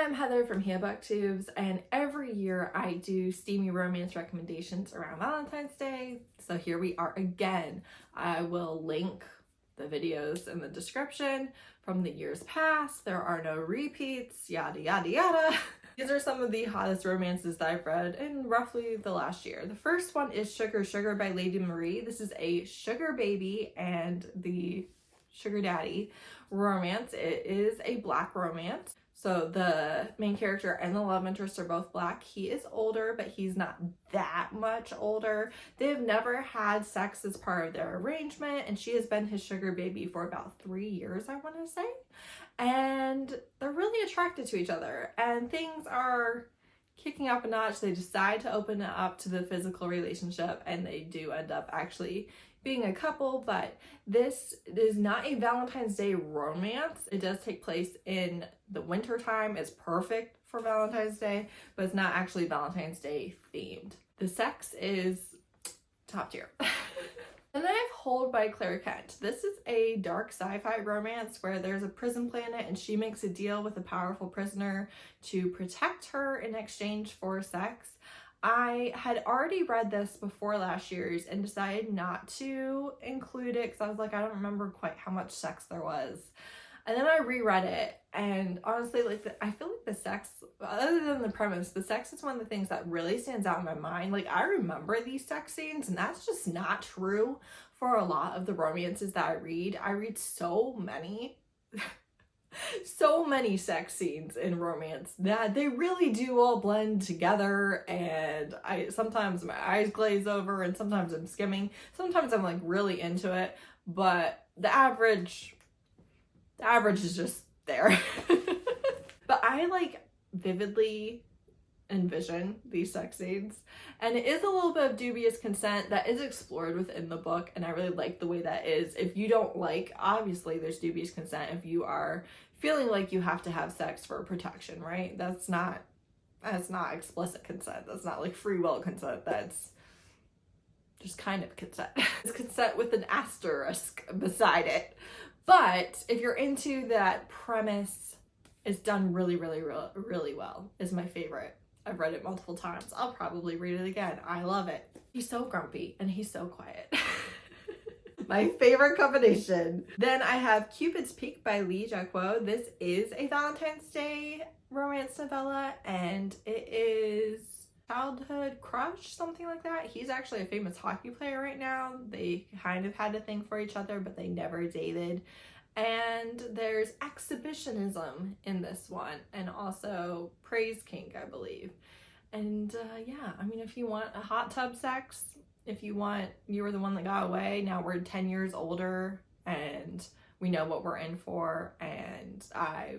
I'm Heather from booktubes, and every year I do Steamy Romance Recommendations around Valentine's Day. So here we are again. I will link the videos in the description from the years past. There are no repeats, yada yada yada. These are some of the hottest romances that I've read in roughly the last year. The first one is Sugar Sugar by Lady Marie. This is a sugar baby and the sugar daddy romance. It is a Black romance. So the main character and the love interest are both Black. He is older, but he's not that much older. They've never had sex as part of their arrangement, and she has been his sugar baby for about 3 years, I want to say. And they're really attracted to each other, and things are kicking up a notch. They decide to open it up to the physical relationship, and they do end up actually being a couple. But this is not a Valentine's Day romance. It does take place in the winter time. It's perfect for Valentine's Day, but it's not actually Valentine's Day themed. The sex is top tier. And then I have Hold by Claire Kent. This is a dark sci-fi romance where there's a prison planet and she makes a deal with a powerful prisoner to protect her in exchange for sex. I had already read this before last year's and decided not to include it because I was like, I don't remember quite how much sex there was. And then I reread it, and honestly, I feel like the sex, other than the premise, the sex is one of the things that really stands out in my mind. Like, I remember these sex scenes, and that's just not true for a lot of the romances that I read. I read so many sex scenes in romance that they really do all blend together, and sometimes my eyes glaze over, and sometimes I'm skimming. Sometimes I'm like really into it, but the average is just there. But I like vividly envision these sex scenes, and it is a little bit of dubious consent that is explored within the book, and I really like the way that is. If you don't like, obviously there's dubious consent if you are feeling like you have to have sex for protection, right? That's not explicit consent. That's not like free will consent. That's just kind of consent. It's consent with an asterisk beside it. But if you're into that premise, it's done really, really, really, really well. Is my favorite. I've read it multiple times. I'll probably read it again. I love it. He's so grumpy and he's so quiet. My favorite combination. Then I have Cupid's Peak by Jacquot. This is a Valentine's Day romance novella, and it is childhood crush, something like that. He's actually a famous hockey player right now. They kind of had a thing for each other, but they never dated. And there's exhibitionism in this one, and also praise kink, I believe. And yeah, I mean, if you want a hot tub sex, if you want, you were the one that got away, now we're 10 years older and we know what we're in for, and I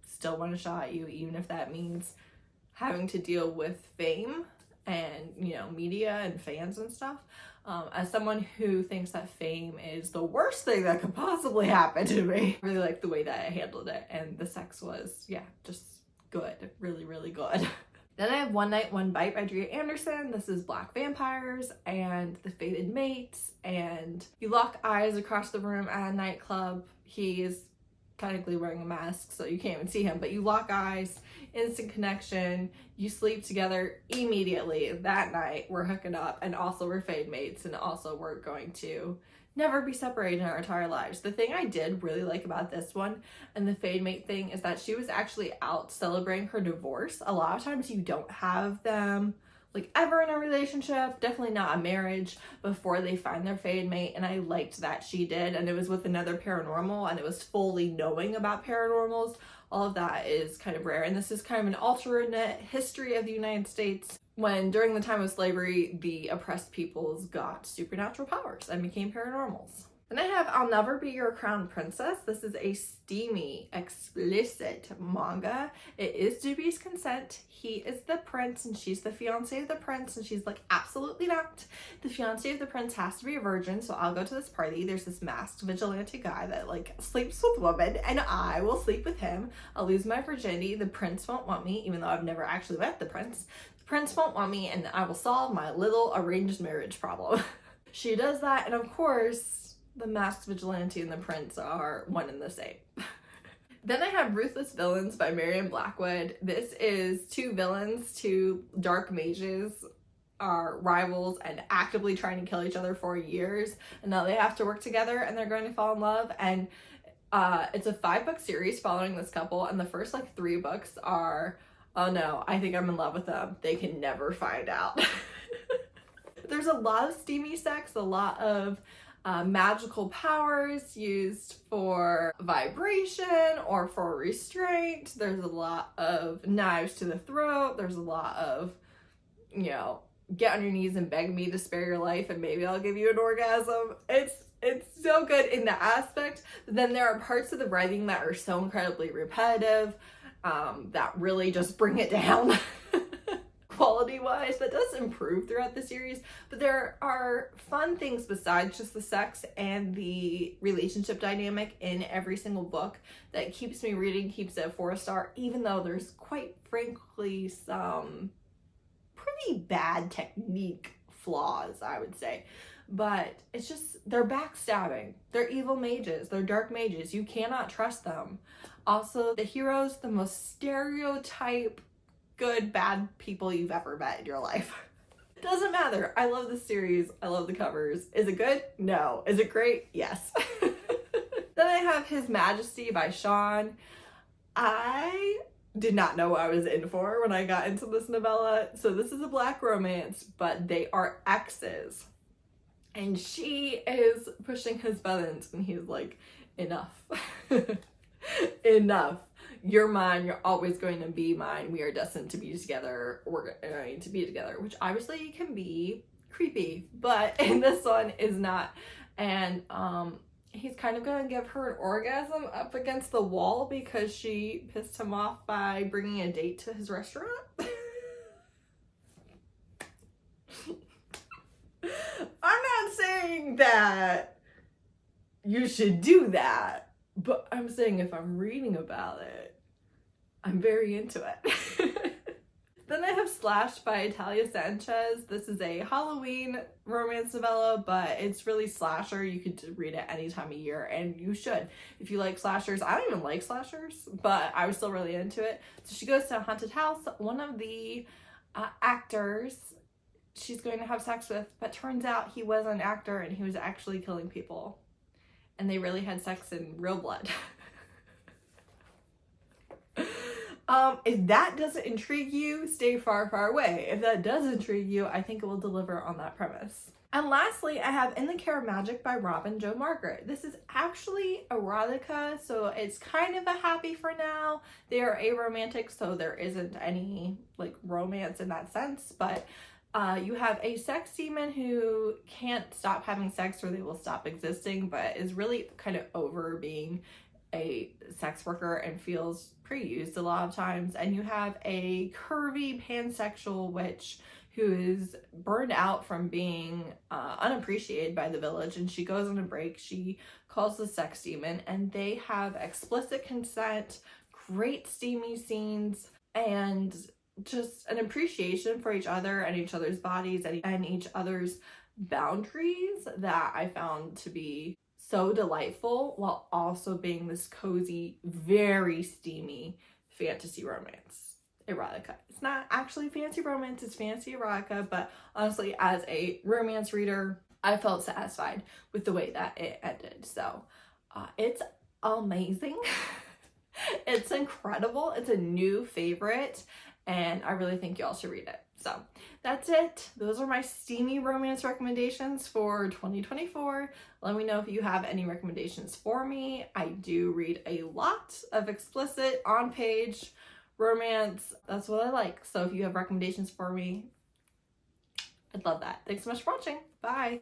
still want a shot at you, even if that means having to deal with fame and, you know, media and fans and stuff. As someone who thinks that fame is the worst thing that could possibly happen to me, I really like the way that I handled it, and the sex was, yeah, just good. Really, really good. Then I have One Night, One Bite by Dria Andersen. This is Black vampires and the fated mates, and you lock eyes across the room at a nightclub. He is technically wearing a mask, so you can't even see him, but you lock eyes, instant connection, you sleep together immediately. That night we're hooking up, and also we're fade mates, and also we're going to never be separated in our entire lives. The thing I did really like about this one and the fade mate thing is that she was actually out celebrating her divorce. A lot of times you don't have them like ever in a relationship, definitely not a marriage, before they find their fade mate, and I liked that she did, and it was with another paranormal, and it was fully knowing about paranormals. All of that is kind of rare, and this is kind of an alternate history of the United States when during the time of slavery, the oppressed peoples got supernatural powers and became paranormals. Then I have I'll Never Be Your Crown Princess. This is a steamy, explicit manga. It is dubious consent. He is the prince and she's the fiance of the prince, and she's like, absolutely not. The fiance of the prince has to be a virgin, so I'll go to this party. There's this masked vigilante guy that like sleeps with women, and I will sleep with him. I'll lose my virginity. The prince won't want me, even though I've never actually met the prince. The prince won't want me, and I will solve my little arranged marriage problem. She does that, and of course, the masked vigilante and the prince are one and the same. Then I have Ruthless Villains by Marion Blackwood. This is two villains, two dark mages, are rivals and actively trying to kill each other for years, and now they have to work together and they're going to fall in love. And it's a 5-book series following this couple, and the first like 3 books are, oh no, I think I'm in love with them, they can never find out. There's a lot of steamy sex, a lot of magical powers used for vibration or for restraint. There's a lot of knives to the throat. There's a lot of, you know, get on your knees and beg me to spare your life and maybe I'll give you an orgasm. It's so good in that aspect. But then there are parts of the writing that are so incredibly repetitive that really just bring it down quality-wise. That does improve throughout the series, but there are fun things besides just the sex and the relationship dynamic in every single book that keeps me reading, keeps it a 4-star, even though there's quite frankly some pretty bad technique flaws, I would say. But it's just, they're backstabbing. They're evil mages. They're dark mages. You cannot trust them. Also, the hero's the most stereotype good, bad people you've ever met in your life. It doesn't matter. I love this series. I love the covers. Is it good? No. Is it great? Yes. Then I have His Majesty by Shon. I did not know what I was in for when I got into this novella. So this is a Black romance, but they are exes. And she is pushing his buttons and he's like, enough. Enough. You're mine. You're always going to be mine. We are destined to be together. We're going to be together, which obviously can be creepy, but in this one is not. And he's kind of going to give her an orgasm up against the wall because she pissed him off by bringing a date to his restaurant. I'm not saying that you should do that, but I'm saying if I'm reading about it, I'm very into it. Then I have Slashed by Thalia Sanchez. This is a Halloween romance novella, but it's really slasher. You could read it any time of year, and you should. If you like slashers, I don't even like slashers, but I was still really into it. So she goes to a haunted house. One of the actors she's going to have sex with, but turns out he was an actor and he was actually killing people. And they really had sex in real blood. If that doesn't intrigue you, stay far, far away. If that does intrigue you, I think it will deliver on that premise. And lastly, I have In the Care of Magic by Robin Jo Margaret. This is actually erotica, so it's kind of a happy for now. They are aromantic, so there isn't any like romance in that sense, but you have a sex demon who can't stop having sex or they will stop existing, but is really kind of over being a sex worker and feels pretty used a lot of times. And you have a curvy pansexual witch who is burned out from being unappreciated by the village, and she goes on a break. She calls the sex demon and they have explicit consent, great steamy scenes, and just an appreciation for each other and each other's bodies and each other's boundaries that I found to be so delightful, while also being this cozy, very steamy fantasy romance erotica. It's not actually fancy romance, it's fancy erotica, but honestly, as a romance reader, I felt satisfied with the way that it ended. So it's amazing. It's incredible. It's a new favorite, and I really think y'all should read it. So that's it. Those are my steamy romance recommendations for 2024. Let me know if you have any recommendations for me. I do read a lot of explicit on-page romance. That's what I like. So if you have recommendations for me, I'd love that. Thanks so much for watching. Bye.